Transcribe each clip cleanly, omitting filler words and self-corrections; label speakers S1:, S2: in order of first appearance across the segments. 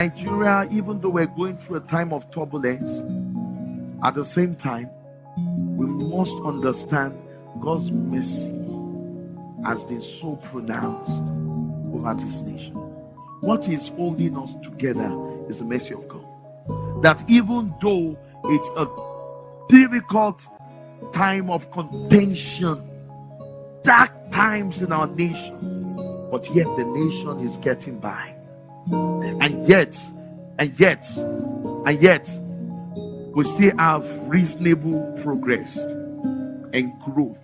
S1: Nigeria, even though we're going through a time of turbulence, at the same time, we must understand God's mercy has been so pronounced over this nation. What is holding us together is the mercy of God. That even though it's a difficult time of contention, dark times in our nation, but yet the nation is getting by. And yet, we still have reasonable progress and growth.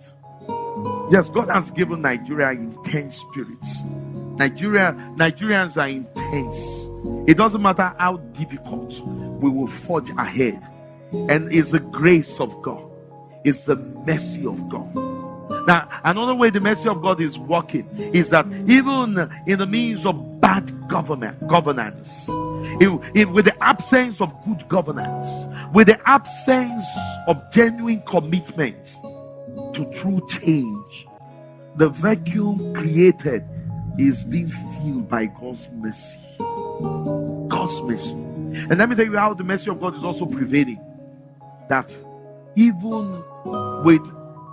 S1: Yes, God has given Nigeria intense spirits. Nigerians are intense. It doesn't matter how difficult, we will forge ahead. And it's the grace of God. It's the mercy of God. Now, another way the mercy of God is working is that even in the means of bad governance, with the absence of good governance, with the absence of genuine commitment to true change, the vacuum created is being filled by God's mercy. God's mercy. And let me tell you how the mercy of God is also prevailing. That even with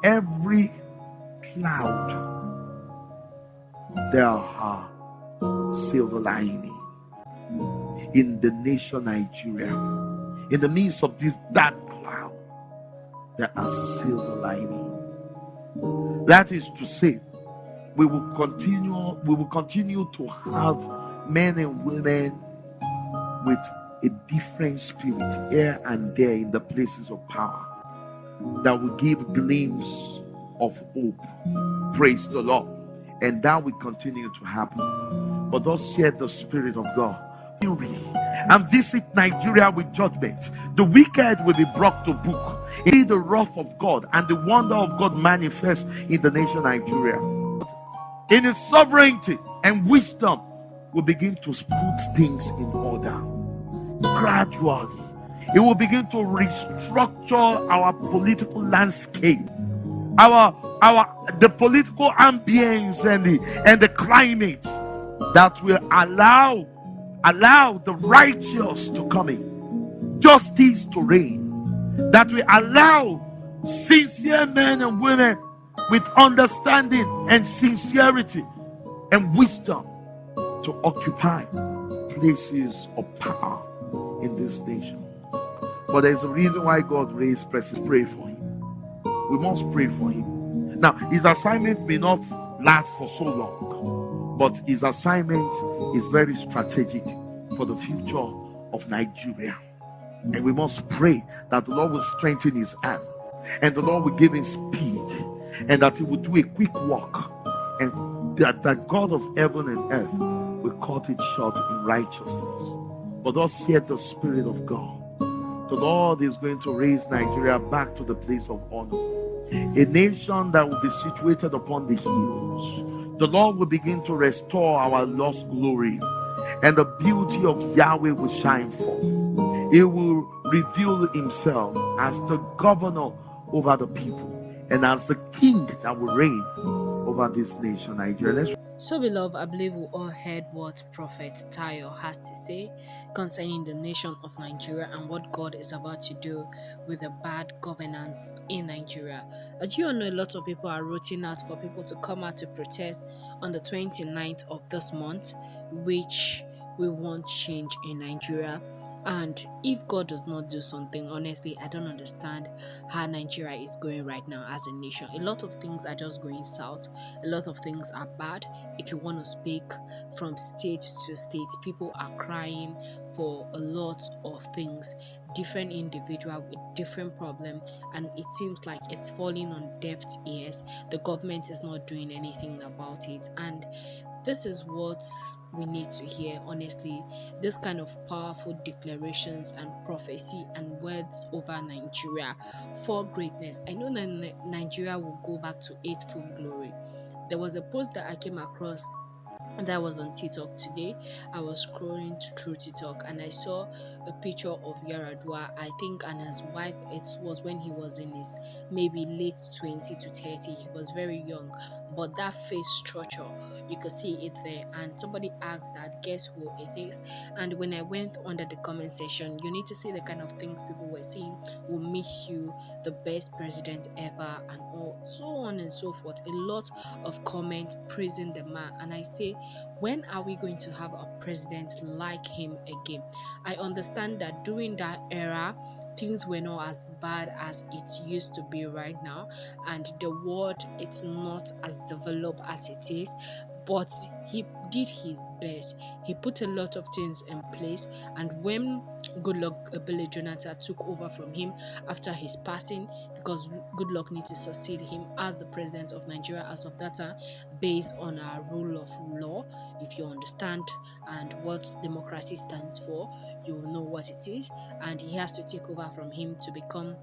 S1: every cloud, there are silver lining. In the nation Nigeria, in the midst of this dark cloud, there are silver lining. That is to say, we will continue to have men and women with a different spirit here and there in the places of power that will give glimpse of hope. Praise the Lord. And that will continue to happen. But thus said the Spirit of God, and visit Nigeria with judgment. The wicked will be brought to book. It is the wrath of God and the wonder of God manifest in the nation Nigeria. In his sovereignty and wisdom, will begin to put things in order. Gradually, it will begin to restructure our political landscape, the political ambience and the climate that will allow the righteous to come in, justice to reign, that will allow sincere men and women with understanding and sincerity and wisdom to occupy places of power in this nation. But there's a reason why God raised President. Pray for him. We must pray for him. Now, his assignment may not last for so long, but his assignment is very strategic for the future of Nigeria. And we must pray that the Lord will strengthen his hand, and the Lord will give him speed, and that he will do a quick walk, and that the God of heaven and earth will cut it short in righteousness. But thus saith the Spirit of God, the Lord is going to raise Nigeria back to the place of honor, a nation that will be situated upon the hills. The Lord will begin to restore our lost glory, and the beauty of Yahweh will shine forth. He will reveal himself as the governor over the people and as the king that will reign over this nation, Nigeria.
S2: So, beloved, I believe we all heard what Prophet Tayo has to say concerning the nation of Nigeria and what God is about to do with the bad governance in Nigeria. As you all know, a lot of people are rooting out for people to come out to protest on the 29th of this month, which we want change in Nigeria. And if God does not do something, honestly, I don't understand how Nigeria is going right now as a nation. A lot of things are just going south. A lot of things are bad. If you want to speak from state to state, people are crying for a lot of things. Different individual with different problem, and it seems like it's falling on deaf ears. The government is not doing anything about it, and this is what we need to hear, honestly. This kind of powerful declarations and prophecy and words over Nigeria for greatness. I know that Nigeria will go back to eightfold glory. There was a post that I came across That was on TikTok today. I was scrolling through TikTok and I saw a picture of Yaradua, I think, and his wife. It was when he was in his maybe late 20 to 30. He was very young, but that face structure, you could see it there. And somebody asked that, guess who it is? And when I went under the comment section, you need to see the kind of things people were saying will make you the best president ever, and all so on and so forth. A lot of comments praising the man, and I say, when are we going to have a president like him again? I understand that during that era, things were not as bad as it used to be right now, and the world it's not as developed as it is, but he did his best. He put a lot of things in place, and when Goodluck Ebele Jonathan took over from him after his passing, because Goodluck needs to succeed him as the president of Nigeria as of that time, based on our rule of law. If you understand and what democracy stands for, you will know what it is. And he has to take over from him to become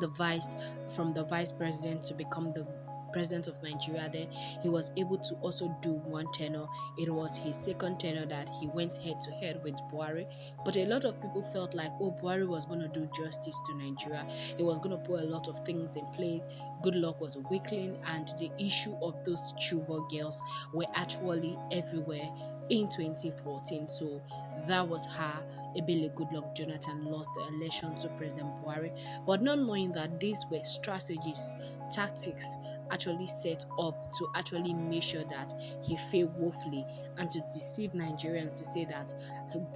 S2: the vice president to become the president of Nigeria. Then he was able to also do one tenure. It was his second tenure that he went head to head with Buhari. But a lot of people felt like, oh, Buhari was going to do justice to Nigeria. He was going to put a lot of things in place. Goodluck was a weakling, and the issue of those Chuba girls were actually everywhere in 2014. So that was how Ebele Goodluck Jonathan lost the election to President Buhari. But not knowing that these were strategies, tactics actually set up to actually make sure that he failed woefully, and to deceive Nigerians to say that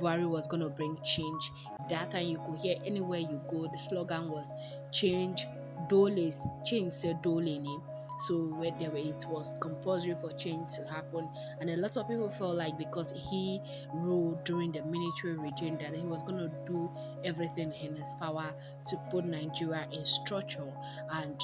S2: Buhari was going to bring change. That time you could hear anywhere you go, the slogan was change, dole, change, say dole name. So where there were, it was compulsory for change to happen, and a lot of people felt like because he ruled during the military regime that he was going to do everything in his power to put Nigeria in structure and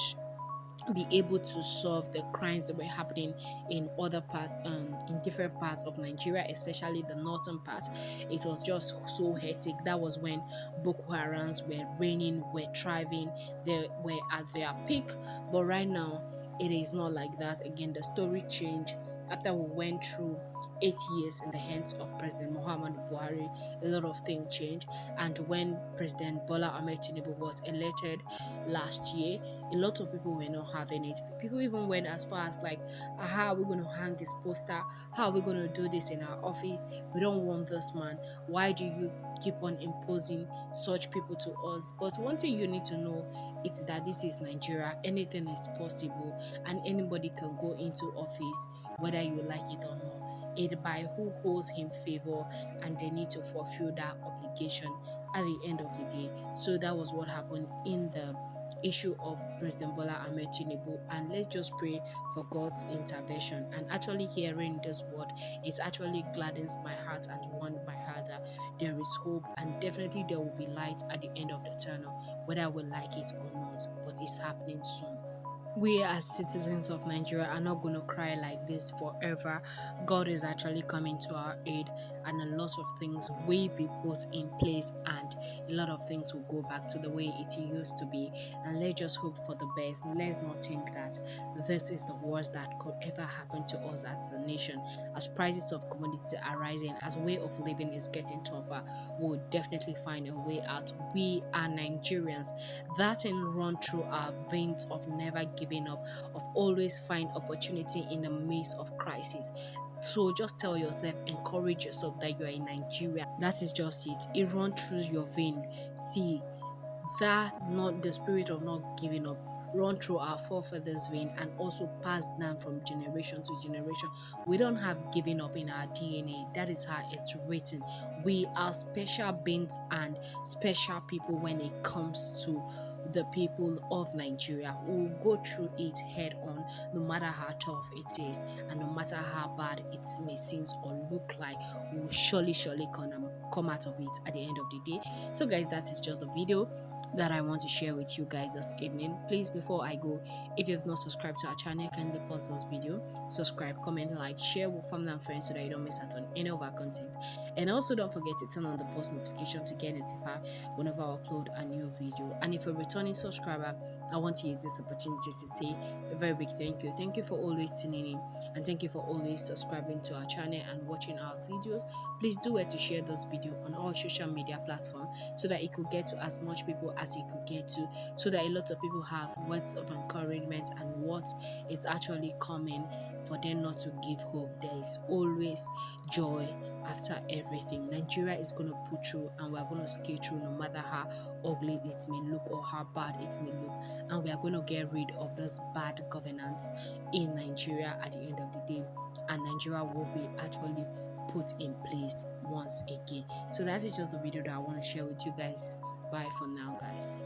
S2: be able to solve the crimes that were happening in other parts, in different parts of Nigeria, especially the northern part. It was just so hectic. That was when Boko Harams were reigning, were thriving, they were at their peak. But right now, it is not like that again. The story changed after we went through 8 years in the hands of President Muhammadu Buhari. A lot of things changed, and when President Bola Ahmed Tinubu was elected last year, a lot of people were not having it. People even went as far as like, how are we going to hang this poster? How are we going to do this in our office? We don't want this man. Why do you keep on imposing such people to us? But one thing you need to know is that this is Nigeria. Anything is possible, and anybody can go into office whether you like it or not. It by who holds him favor, and they need to fulfill that obligation at the end of the day. So that was what happened in the issue of President Bola Ahmed Tinubu, and let's just pray for God's intervention. And actually hearing this word, it actually gladdens my heart and warms my heart that there is hope, and definitely there will be light at the end of the tunnel, whether we like it or not, but it's happening soon. We as citizens of Nigeria are not going to cry like this forever. God is actually coming to our aid, and a lot of things will be put in place, and a lot of things will go back to the way it used to be. And let's just hope for the best. Let's not think that this is the worst that could ever happen to us as a nation. As prices of commodities are rising, as way of living is getting tougher, we'll definitely find a way out. We are Nigerians. That thing run through our veins of never giving up, of always find opportunity in the midst of crisis. So just tell yourself, encourage yourself that you are in Nigeria. That is just it. It runs through your vein. See that, not the spirit of not giving up, run through our forefathers' vein and also passed down from generation to generation. We don't have giving up in our DNA. That is how it's written. We are special beings and special people when it comes to the people of Nigeria. We'll go through it head on, no matter how tough it is, and no matter how bad it may seem or look like. We'll surely come out of it at the end of the day. So guys, that is just the video. that I want to share with you guys this evening. Please, before I go, if you have not subscribed to our channel, kindly pause this video, subscribe, comment, like, share with family and friends so that you don't miss out on any of our content. And also don't forget to turn on the post notification to get notified whenever I upload a new video. And if you're a returning subscriber, I want to use this opportunity to say a very big thank you. Thank you for always tuning in, and thank you for always subscribing to our channel and watching our videos. Please do it to share this video on all social media platforms so that it could get to as much people as it could get to, so that a lot of people have words of encouragement and what is actually coming for them not to give hope. There is always joy after everything. Nigeria is going to put through, and we're going to scale through no matter how ugly it may look or how bad it may look, and we are going to get rid of this bad governance in Nigeria at the end of the day, and Nigeria will be actually put in place once again. So that is just the video that I want to share with you guys. Bye for now, guys.